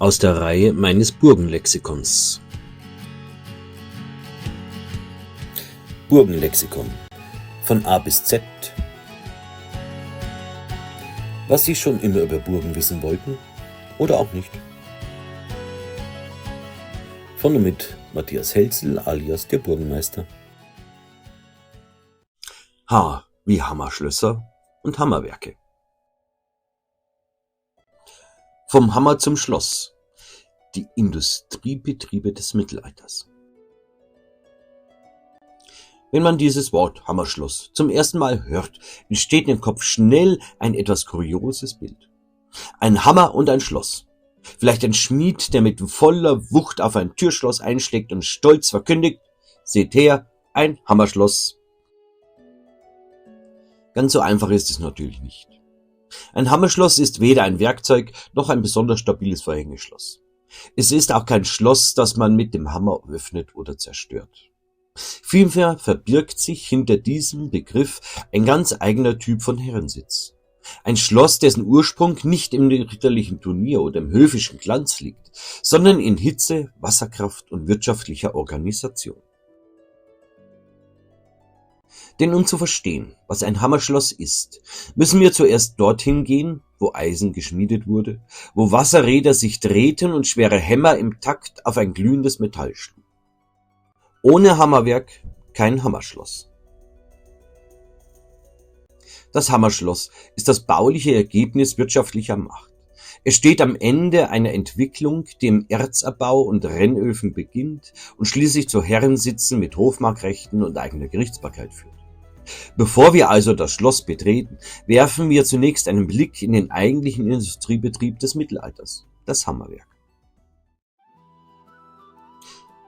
Aus der Reihe meines Burgenlexikons. Burgenlexikon von A bis Z. Was Sie schon immer über Burgen wissen wollten oder auch nicht. Von und mit Matthias Helzel alias der Burgenmeister. H wie Hammerschlösser und Hammerwerke. Vom Hammer zum Schloss. Die Industriebetriebe des Mittelalters. Wenn man dieses Wort Hammerschloss zum ersten Mal hört, entsteht im Kopf schnell ein etwas kurioses Bild. Ein Hammer und ein Schloss. Vielleicht ein Schmied, der mit voller Wucht auf ein Türschloss einschlägt und stolz verkündigt: Seht her, ein Hammerschloss. Ganz so einfach ist es natürlich nicht. Ein Hammerschloss ist weder ein Werkzeug noch ein besonders stabiles Verhängeschloss. Es ist auch kein Schloss, das man mit dem Hammer öffnet oder zerstört. Vielmehr verbirgt sich hinter diesem Begriff ein ganz eigener Typ von Herrensitz. Ein Schloss, dessen Ursprung nicht im ritterlichen Turnier oder im höfischen Glanz liegt, sondern in Hitze, Wasserkraft und wirtschaftlicher Organisation. Denn um zu verstehen, was ein Hammerschloss ist, müssen wir zuerst dorthin gehen, wo Eisen geschmiedet wurde, wo Wasserräder sich drehten und schwere Hämmer im Takt auf ein glühendes Metall schlugen. Ohne Hammerwerk kein Hammerschloss. Das Hammerschloss ist das bauliche Ergebnis wirtschaftlicher Macht. Es steht am Ende einer Entwicklung, die im Erzabbau und Rennöfen beginnt und schließlich zu Herrensitzen mit Hofmarkrechten und eigener Gerichtsbarkeit führt. Bevor wir also das Schloss betreten, werfen wir zunächst einen Blick in den eigentlichen Industriebetrieb des Mittelalters, das Hammerwerk.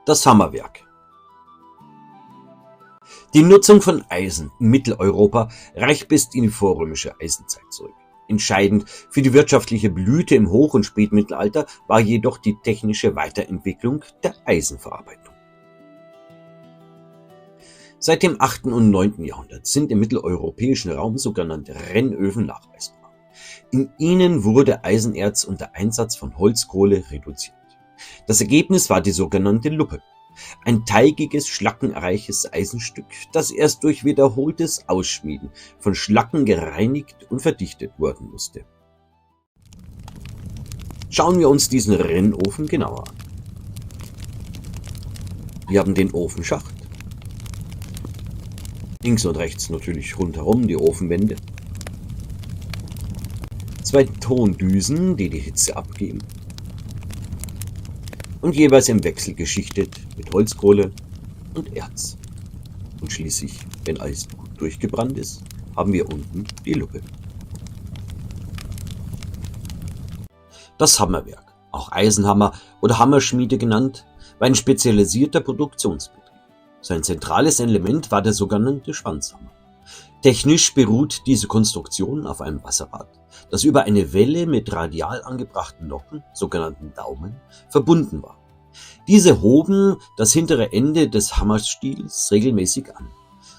Das Hammerwerk. Die Nutzung von Eisen in Mitteleuropa reicht bis in die vorrömische Eisenzeit zurück. Entscheidend für die wirtschaftliche Blüte im Hoch- und Spätmittelalter war jedoch die technische Weiterentwicklung der Eisenverarbeitung. Seit dem 8. und 9. Jahrhundert sind im mitteleuropäischen Raum sogenannte Rennöfen nachweisbar. In ihnen wurde Eisenerz unter Einsatz von Holzkohle reduziert. Das Ergebnis war die sogenannte Luppe. Ein teigiges, schlackenreiches Eisenstück, das erst durch wiederholtes Ausschmieden von Schlacken gereinigt und verdichtet werden musste. Schauen wir uns diesen Rennofen genauer an. Wir haben den Ofenschacht. Links und rechts natürlich rundherum die Ofenwände. 2 Tondüsen, die die Hitze abgeben. Und jeweils im Wechsel geschichtet mit Holzkohle und Erz. Und schließlich, wenn alles gut durchgebrannt ist, haben wir unten die Luppe. Das Hammerwerk, auch Eisenhammer oder Hammerschmiede genannt, war ein spezialisierter Produktionsbetrieb. Sein zentrales Element war der sogenannte Schwanzhammer. Technisch beruht diese Konstruktion auf einem Wasserrad, das über eine Welle mit radial angebrachten Nocken, sogenannten Daumen, verbunden war. Diese hoben das hintere Ende des Hammerstiels regelmäßig an.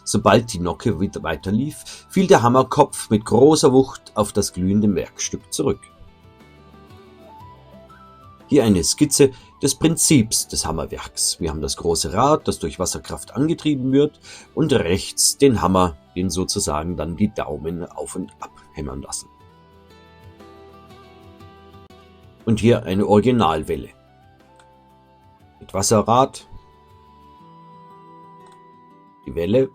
Sobald die Nocke wieder weiterlief, fiel der Hammerkopf mit großer Wucht auf das glühende Werkstück zurück. Hier eine Skizze des Prinzips des Hammerwerks. Wir haben das große Rad, das durch Wasserkraft angetrieben wird, und rechts den Hammer, den sozusagen dann die Daumen auf und ab hämmern lassen. Und hier eine Originalwelle. Mit Wasserrad, die Welle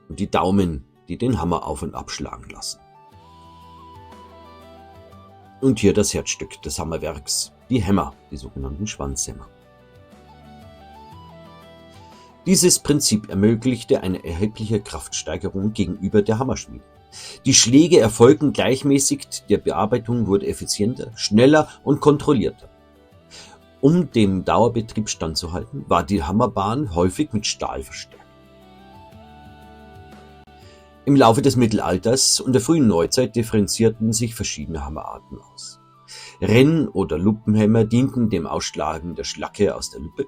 und die Daumen, die den Hammer auf und abschlagen lassen. Und hier das Herzstück des Hammerwerks, die Hämmer, die sogenannten Schwanzhämmer. Dieses Prinzip ermöglichte eine erhebliche Kraftsteigerung gegenüber der Hammerschmiede. Die Schläge erfolgten gleichmäßig, die Bearbeitung wurde effizienter, schneller und kontrollierter. Um dem Dauerbetrieb standzuhalten, war die Hammerbahn häufig mit Stahl verstärkt. Im Laufe des Mittelalters und der frühen Neuzeit differenzierten sich verschiedene Hammerarten aus. Renn- oder Luppenhämmer dienten dem Ausschlagen der Schlacke aus der Luppe.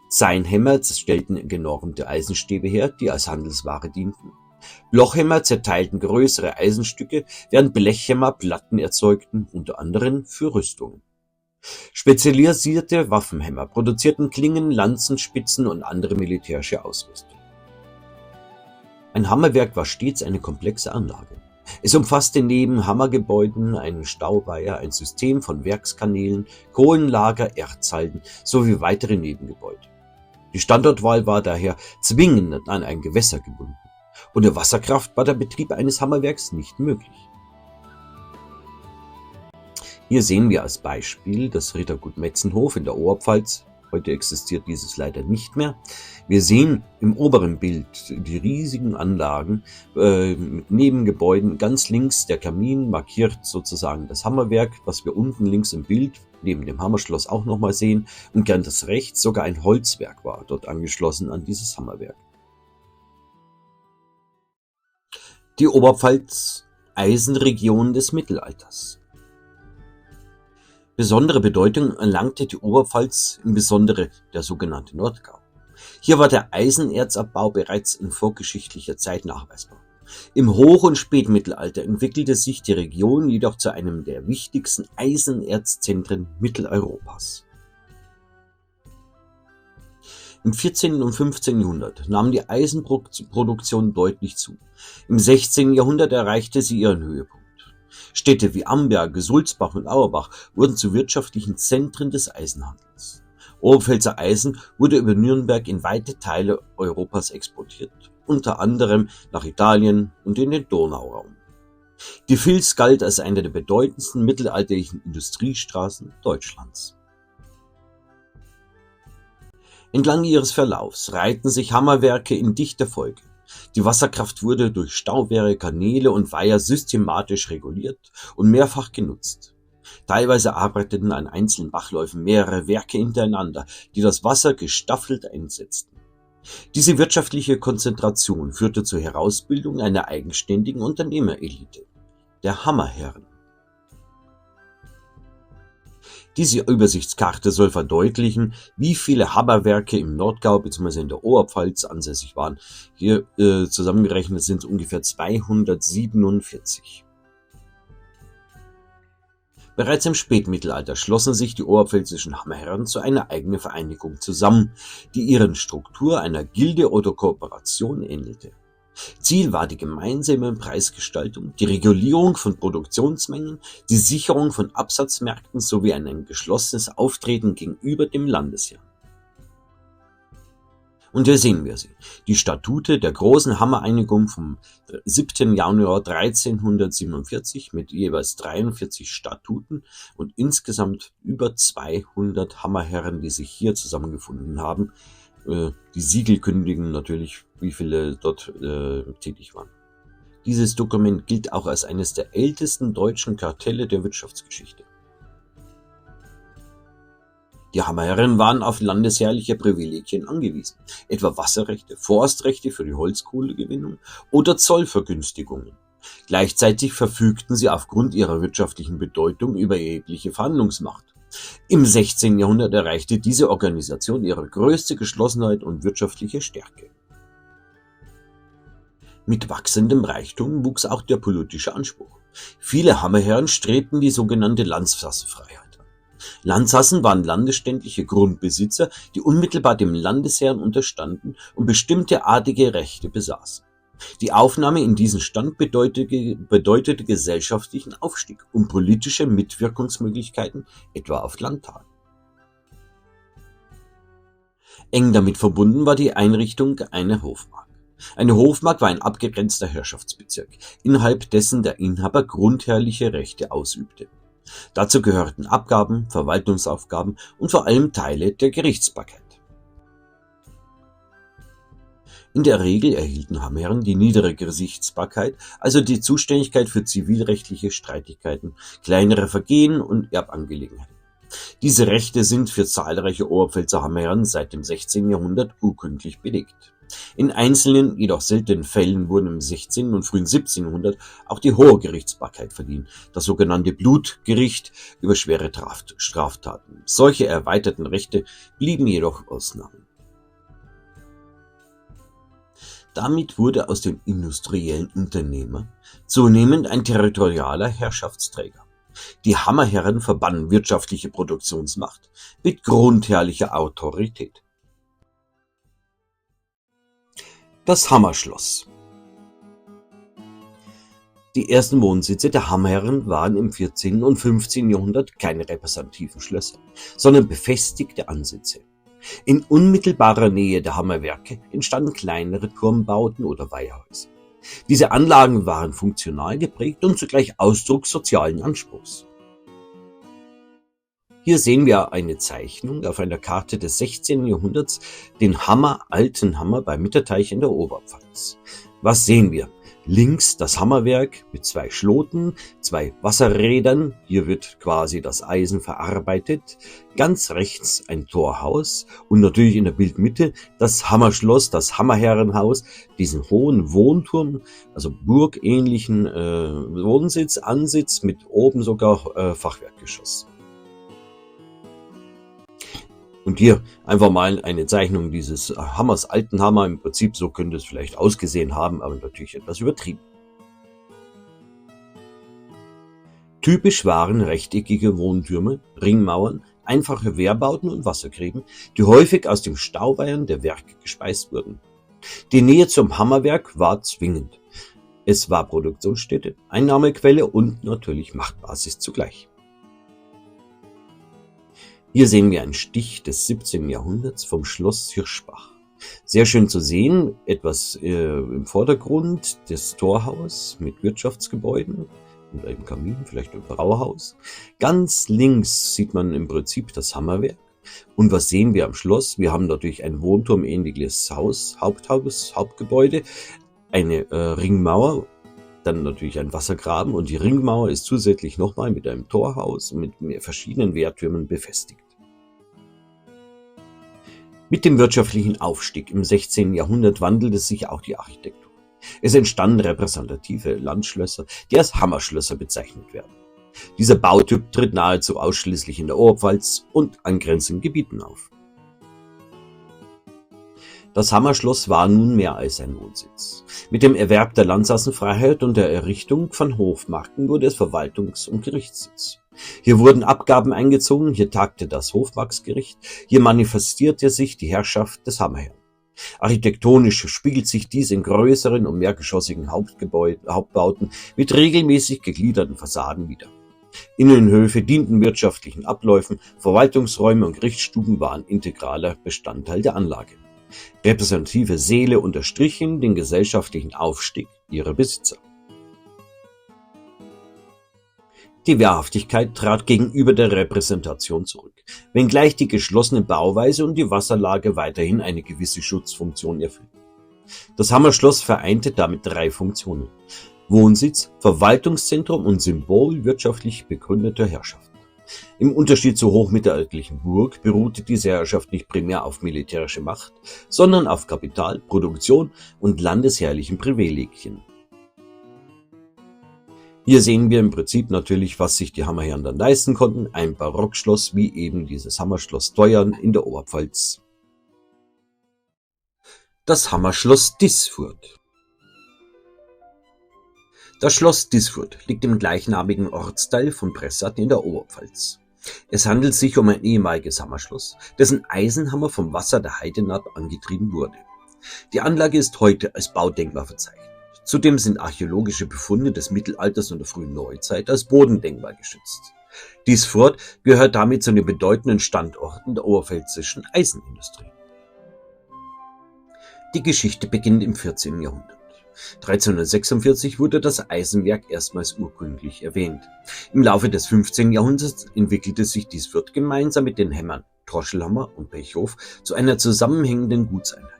Zeinhämmer stellten genormte Eisenstäbe her, die als Handelsware dienten. Blochhämmer zerteilten größere Eisenstücke, während Blechhämmer Platten erzeugten, unter anderem für Rüstungen. Spezialisierte Waffenhämmer produzierten Klingen, Lanzen, Spitzen und andere militärische Ausrüstung. Ein Hammerwerk war stets eine komplexe Anlage. Es umfasste neben Hammergebäuden einen Stauweiher, ein System von Werkskanälen, Kohlenlager, Erzhalden sowie weitere Nebengebäude. Die Standortwahl war daher zwingend an ein Gewässer gebunden. Ohne Wasserkraft war der Betrieb eines Hammerwerks nicht möglich. Hier sehen wir als Beispiel das Rittergut Metzenhof in der Oberpfalz. Heute existiert dieses leider nicht mehr. Wir sehen im oberen Bild die riesigen Anlagen mit Nebengebäuden. Ganz links der Kamin markiert sozusagen das Hammerwerk, was wir unten links im Bild neben dem Hammerschloss auch nochmal sehen. Und ganz rechts sogar ein Holzwerk war dort angeschlossen an dieses Hammerwerk. Die Oberpfalz, Eisenregion des Mittelalters. Besondere Bedeutung erlangte die Oberpfalz, insbesondere der sogenannte Nordgau. Hier war der Eisenerzabbau bereits in vorgeschichtlicher Zeit nachweisbar. Im Hoch- und Spätmittelalter entwickelte sich die Region jedoch zu einem der wichtigsten Eisenerzzentren Mitteleuropas. Im 14. und 15. Jahrhundert nahm die Eisenproduktion deutlich zu. Im 16. Jahrhundert erreichte sie ihren Höhepunkt. Städte wie Amberg, Sulzbach und Auerbach wurden zu wirtschaftlichen Zentren des Eisenhandels. Oberpfälzer Eisen wurde über Nürnberg in weite Teile Europas exportiert, unter anderem nach Italien und in den Donauraum. Die Vils galt als eine der bedeutendsten mittelalterlichen Industriestraßen Deutschlands. Entlang ihres Verlaufs reihten sich Hammerwerke in dichter Folge. Die Wasserkraft wurde durch Stauwehre, Kanäle und Weiher systematisch reguliert und mehrfach genutzt. Teilweise arbeiteten an einzelnen Bachläufen mehrere Werke hintereinander, die das Wasser gestaffelt einsetzten. Diese wirtschaftliche Konzentration führte zur Herausbildung einer eigenständigen Unternehmerelite, der Hammerherren. Diese Übersichtskarte soll verdeutlichen, wie viele Hammerwerke im Nordgau bzw. in der Oberpfalz ansässig waren. Hier zusammengerechnet sind es ungefähr 247. Bereits im Spätmittelalter schlossen sich die oberpfälzischen Hammerherren zu einer eigenen Vereinigung zusammen, die ihren Struktur einer Gilde oder Kooperation ähnelte. Ziel war die gemeinsame Preisgestaltung, die Regulierung von Produktionsmengen, die Sicherung von Absatzmärkten sowie ein geschlossenes Auftreten gegenüber dem Landesherrn. Und hier sehen wir sie, die Statute der Großen Hammereinigung vom 7. Januar 1347 mit jeweils 43 Statuten und insgesamt über 200 Hammerherren, die sich hier zusammengefunden haben. Die Siegel kündigen natürlich, wie viele dort tätig waren. Dieses Dokument gilt auch als eines der ältesten deutschen Kartelle der Wirtschaftsgeschichte. Die Hammerherren waren auf landesherrliche Privilegien angewiesen, etwa Wasserrechte, Forstrechte für die Holzkohlegewinnung oder Zollvergünstigungen. Gleichzeitig verfügten sie aufgrund ihrer wirtschaftlichen Bedeutung über erhebliche Verhandlungsmacht. Im 16. Jahrhundert erreichte diese Organisation ihre größte Geschlossenheit und wirtschaftliche Stärke. Mit wachsendem Reichtum wuchs auch der politische Anspruch. Viele Hammerherren strebten die sogenannte Landsassenfreiheit an. Landsassen waren landständliche Grundbesitzer, die unmittelbar dem Landesherrn unterstanden und bestimmte adlige Rechte besaßen. Die Aufnahme in diesen Stand bedeutete gesellschaftlichen Aufstieg und politische Mitwirkungsmöglichkeiten, etwa auf Landtagen. Eng damit verbunden war die Einrichtung einer Hofmark. Eine Hofmark war ein abgegrenzter Herrschaftsbezirk, innerhalb dessen der Inhaber grundherrliche Rechte ausübte. Dazu gehörten Abgaben, Verwaltungsaufgaben und vor allem Teile der Gerichtsbarkeit. In der Regel erhielten Hammerherren die niedere Gerichtsbarkeit, also die Zuständigkeit für zivilrechtliche Streitigkeiten, kleinere Vergehen und Erbangelegenheiten. Diese Rechte sind für zahlreiche Oberpfälzer Hammerherren seit dem 16. Jahrhundert urkundlich belegt. In einzelnen, jedoch seltenen Fällen wurden im 16. und frühen 17. Jahrhundert auch die hohe Gerichtsbarkeit verliehen, das sogenannte Blutgericht über schwere Straftaten. Solche erweiterten Rechte blieben jedoch Ausnahmen. Damit wurde aus dem industriellen Unternehmer zunehmend ein territorialer Herrschaftsträger. Die Hammerherren verbanden wirtschaftliche Produktionsmacht mit grundherrlicher Autorität. Das Hammerschloss. Die ersten Wohnsitze der Hammerherren waren im 14. und 15. Jahrhundert keine repräsentativen Schlösser, sondern befestigte Ansitze. In unmittelbarer Nähe der Hammerwerke entstanden kleinere Turmbauten oder Weihhäuser. Diese Anlagen waren funktional geprägt und zugleich Ausdruck sozialen Anspruchs. Hier sehen wir eine Zeichnung auf einer Karte des 16. Jahrhunderts, den Alten Hammer bei Mitterteich in der Oberpfalz. Was sehen wir? Links das Hammerwerk mit 2 Schloten, 2 Wasserrädern, hier wird quasi das Eisen verarbeitet, ganz rechts ein Torhaus und natürlich in der Bildmitte das Hammerschloss, das Hammerherrenhaus, diesen hohen Wohnturm, also burgähnlichen Ansitz mit oben sogar Fachwerkgeschoss. Und hier einfach mal eine Zeichnung dieses Hammers, alten Hammer. Im Prinzip so könnte es vielleicht ausgesehen haben, aber natürlich etwas übertrieben. Typisch waren rechteckige Wohntürme, Ringmauern, einfache Wehrbauten und Wassergräben, die häufig aus dem Stauweihern der Werke gespeist wurden. Die Nähe zum Hammerwerk war zwingend. Es war Produktionsstätte, Einnahmequelle und natürlich Machtbasis zugleich. Hier sehen wir einen Stich des 17. Jahrhunderts vom Schloss Hirschbach. Sehr schön zu sehen, etwas im Vordergrund das Torhaus mit Wirtschaftsgebäuden und einem Kamin, vielleicht ein Brauhaus. Ganz links sieht man im Prinzip das Hammerwerk. Und was sehen wir am Schloss? Wir haben natürlich ein wohnturmähnliches Haus, Hauptgebäude, eine Ringmauer, dann natürlich ein Wassergraben und die Ringmauer ist zusätzlich nochmal mit einem Torhaus und mit verschiedenen Wehrtürmen befestigt. Mit dem wirtschaftlichen Aufstieg im 16. Jahrhundert wandelte sich auch die Architektur. Es entstanden repräsentative Landschlösser, die als Hammerschlösser bezeichnet werden. Dieser Bautyp tritt nahezu ausschließlich in der Oberpfalz und angrenzenden Gebieten auf. Das Hammerschloss war nun mehr als ein Wohnsitz. Mit dem Erwerb der Landsassenfreiheit und der Errichtung von Hofmarken wurde es Verwaltungs- und Gerichtssitz. Hier wurden Abgaben eingezogen, hier tagte das Hofmarksgericht, hier manifestierte sich die Herrschaft des Hammerherrn. Architektonisch spiegelt sich dies in größeren und mehrgeschossigen Hauptbauten mit regelmäßig gegliederten Fassaden wider. Innenhöfe dienten wirtschaftlichen Abläufen, Verwaltungsräume und Gerichtsstuben waren integraler Bestandteil der Anlage. Repräsentative Säle unterstrichen den gesellschaftlichen Aufstieg ihrer Besitzer. Die Wehrhaftigkeit trat gegenüber der Repräsentation zurück, wenngleich die geschlossene Bauweise und die Wasserlage weiterhin eine gewisse Schutzfunktion erfüllten. Das Hammerschloss vereinte damit 3 Funktionen: Wohnsitz, Verwaltungszentrum und Symbol wirtschaftlich begründeter Herrschaft. Im Unterschied zur hochmittelalterlichen Burg beruhte diese Herrschaft nicht primär auf militärische Macht, sondern auf Kapital, Produktion und landesherrlichen Privilegien. Hier sehen wir im Prinzip natürlich, was sich die Hammerherren dann leisten konnten, ein Barockschloss wie eben dieses Hammerschloss Teuern in der Oberpfalz. Das Hammerschloss Dißfurt. Das Schloss Dißfurt liegt im gleichnamigen Ortsteil von Bressart in der Oberpfalz. Es handelt sich um ein ehemaliges Hammerschloss, dessen Eisenhammer vom Wasser der Heidenab angetrieben wurde. Die Anlage ist heute als Baudenkmal verzeichnet. Zudem sind archäologische Befunde des Mittelalters und der frühen Neuzeit als Bodendenkmal geschützt. Dißfurt gehört damit zu den bedeutenden Standorten der oberpfälzischen Eisenindustrie. Die Geschichte beginnt im 14. Jahrhundert. 1346 wurde das Eisenwerk erstmals urkundlich erwähnt. Im Laufe des 15. Jahrhunderts entwickelte sich Dißfurt gemeinsam mit den Hämmern Droschelhammer und Pechhof zu einer zusammenhängenden Gutseinheit.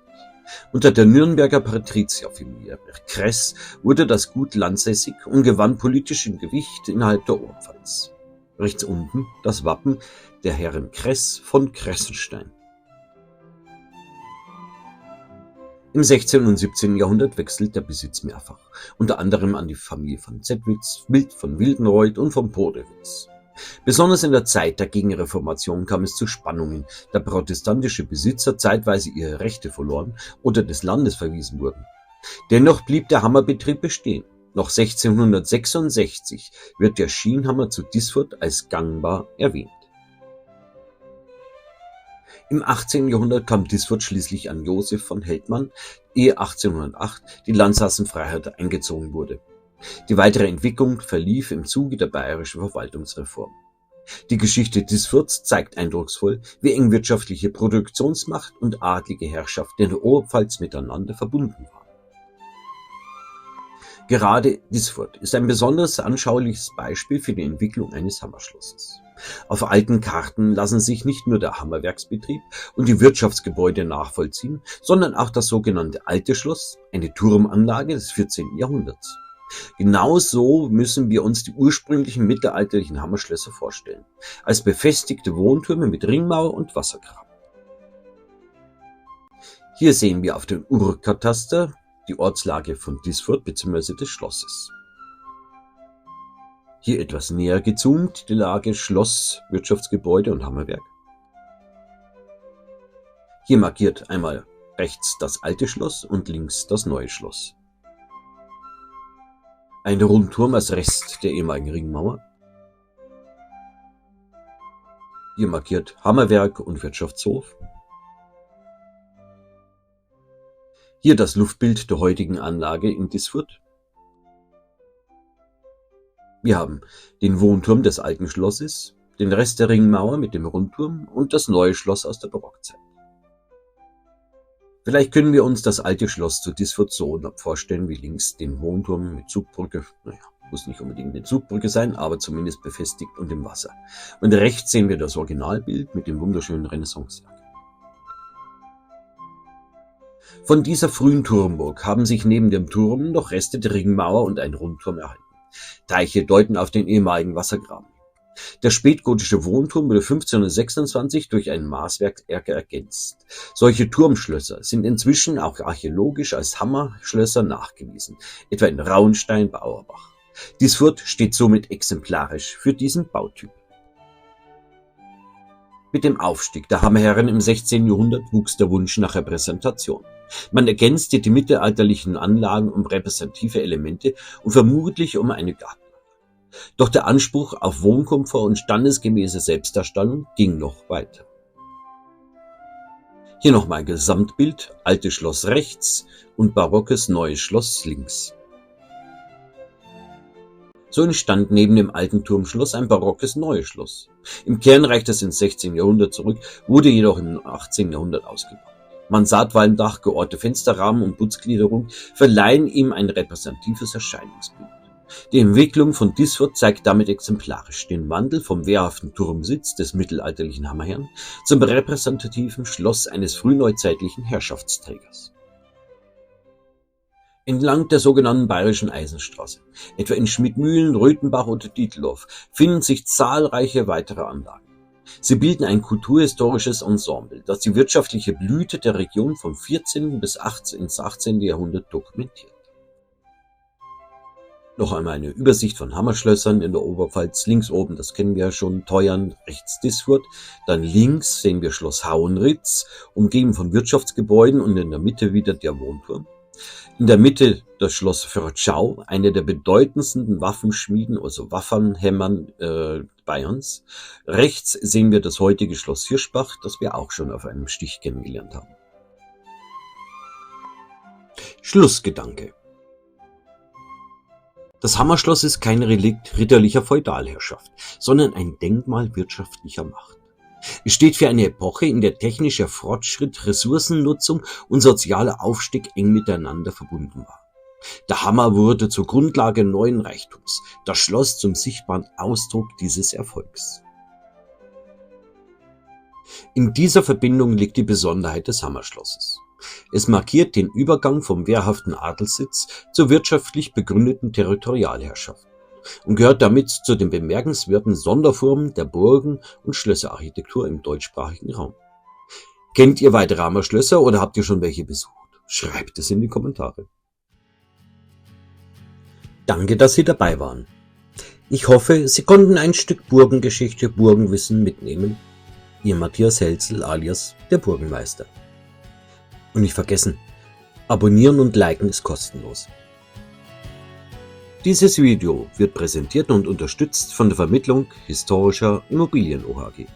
Unter der Nürnberger Patrizierfamilie Kress wurde das Gut landsässig und gewann politischen Gewicht innerhalb der Oberpfalz. Rechts unten das Wappen der Herren Kress von Kressenstein. Im 16. und 17. Jahrhundert wechselt der Besitz mehrfach, unter anderem an die Familie von Zettwitz, Wild von Wildenreuth und von Podewitz. Besonders in der Zeit der Gegenreformation kam es zu Spannungen, da protestantische Besitzer zeitweise ihre Rechte verloren oder des Landes verwiesen wurden. Dennoch blieb der Hammerbetrieb bestehen. Noch 1666 wird der Schienhammer zu Disfurt als gangbar erwähnt. Im 18. Jahrhundert kam Disfurt schließlich an Joseph von Heltmann, ehe 1808 die Landsassenfreiheit eingezogen wurde. Die weitere Entwicklung verlief im Zuge der bayerischen Verwaltungsreform. Die Geschichte Disfurts zeigt eindrucksvoll, wie eng wirtschaftliche Produktionsmacht und adlige Herrschaft in der Oberpfalz miteinander verbunden waren. Gerade Disfurt ist ein besonders anschauliches Beispiel für die Entwicklung eines Hammerschlosses. Auf alten Karten lassen sich nicht nur der Hammerwerksbetrieb und die Wirtschaftsgebäude nachvollziehen, sondern auch das sogenannte Alte Schloss, eine Turmanlage des 14. Jahrhunderts. Genauso müssen wir uns die ursprünglichen mittelalterlichen Hammerschlösser vorstellen, als befestigte Wohntürme mit Ringmauer und Wassergraben. Hier sehen wir auf dem Urkataster die Ortslage von Disfurt bzw. des Schlosses. Hier etwas näher gezoomt die Lage Schloss, Wirtschaftsgebäude und Hammerwerk. Hier markiert einmal rechts das alte Schloss und links das neue Schloss. Ein Rundturm als Rest der ehemaligen Ringmauer. Hier markiert Hammerwerk und Wirtschaftshof. Hier das Luftbild der heutigen Anlage in Disfurt. Wir haben den Wohnturm des alten Schlosses, den Rest der Ringmauer mit dem Rundturm und das neue Schloss aus der Barockzeit. Vielleicht können wir uns das alte Schloss zu Disfurt so vorstellen wie links den Wohnturm mit Zugbrücke. Muss nicht unbedingt eine Zugbrücke sein, aber zumindest befestigt und im Wasser. Und rechts sehen wir das Originalbild mit dem wunderschönen Renaissancewerk. Von dieser frühen Turmburg haben sich neben dem Turm noch Reste der Ringmauer und ein Rundturm erhalten. Teiche deuten auf den ehemaligen Wassergraben. Der spätgotische Wohnturm wurde 1526 durch ein Maßwerk ergänzt. Solche Turmschlösser sind inzwischen auch archäologisch als Hammerschlösser nachgewiesen, etwa in Rauenstein bei Auerbach. Disfurt steht somit exemplarisch für diesen Bautyp. Mit dem Aufstieg der Hammerherren im 16. Jahrhundert wuchs der Wunsch nach Repräsentation. Man ergänzte die mittelalterlichen Anlagen um repräsentative Elemente und vermutlich um eine Gartenanlage. Doch der Anspruch auf Wohnkomfort und standesgemäße Selbstdarstellung ging noch weiter. Hier nochmal Gesamtbild, altes Schloss rechts und barockes neues Schloss links. So entstand neben dem alten Turmschloss ein barockes neues Schloss. Im Kern reicht es ins 16. Jahrhundert zurück, wurde jedoch im 18. Jahrhundert ausgebaut. Mansardwalmdach, geordnete Fensterrahmen und Putzgliederung verleihen ihm ein repräsentatives Erscheinungsbild. Die Entwicklung von Disfurt zeigt damit exemplarisch den Wandel vom wehrhaften Turmsitz des mittelalterlichen Hammerherrn zum repräsentativen Schloss eines frühneuzeitlichen Herrschaftsträgers. Entlang der sogenannten Bayerischen Eisenstraße, etwa in Schmidmühlen, Röthenbach oder Dieteldorf, finden sich zahlreiche weitere Anlagen. Sie bilden ein kulturhistorisches Ensemble, das die wirtschaftliche Blüte der Region vom 14. bis ins 18. Jahrhundert dokumentiert. Noch einmal eine Übersicht von Hammerschlössern in der Oberpfalz. Links oben, das kennen wir ja schon, Teuern, rechts Disfurt. Dann links sehen wir Schloss Hauenritz, umgeben von Wirtschaftsgebäuden und in der Mitte wieder der Wohnturm. In der Mitte das Schloss Förtschau, eine der bedeutendsten Waffenschmieden, also Waffenhämmern Bayerns. Rechts sehen wir das heutige Schloss Hirschbach, das wir auch schon auf einem Stich kennengelernt haben. Schlussgedanke. Das Hammerschloss ist kein Relikt ritterlicher Feudalherrschaft, sondern ein Denkmal wirtschaftlicher Macht. Es steht für eine Epoche, in der technischer Fortschritt, Ressourcennutzung und sozialer Aufstieg eng miteinander verbunden waren. Der Hammer wurde zur Grundlage neuen Reichtums, das Schloss zum sichtbaren Ausdruck dieses Erfolgs. In dieser Verbindung liegt die Besonderheit des Hammerschlosses. Es markiert den Übergang vom wehrhaften Adelssitz zur wirtschaftlich begründeten Territorialherrschaft und gehört damit zu den bemerkenswerten Sonderformen der Burgen- und Schlösserarchitektur im deutschsprachigen Raum. Kennt ihr weitere Hammerschlösser oder habt ihr schon welche besucht? Schreibt es in die Kommentare. Danke, dass Sie dabei waren. Ich hoffe, Sie konnten ein Stück Burgengeschichte, Burgenwissen mitnehmen. Ihr Matthias Helzel alias der Burgenmeister. Und nicht vergessen, Abonnieren und liken ist kostenlos. Dieses Video wird präsentiert und unterstützt von der Vermittlung Historischer Immobilien OHG.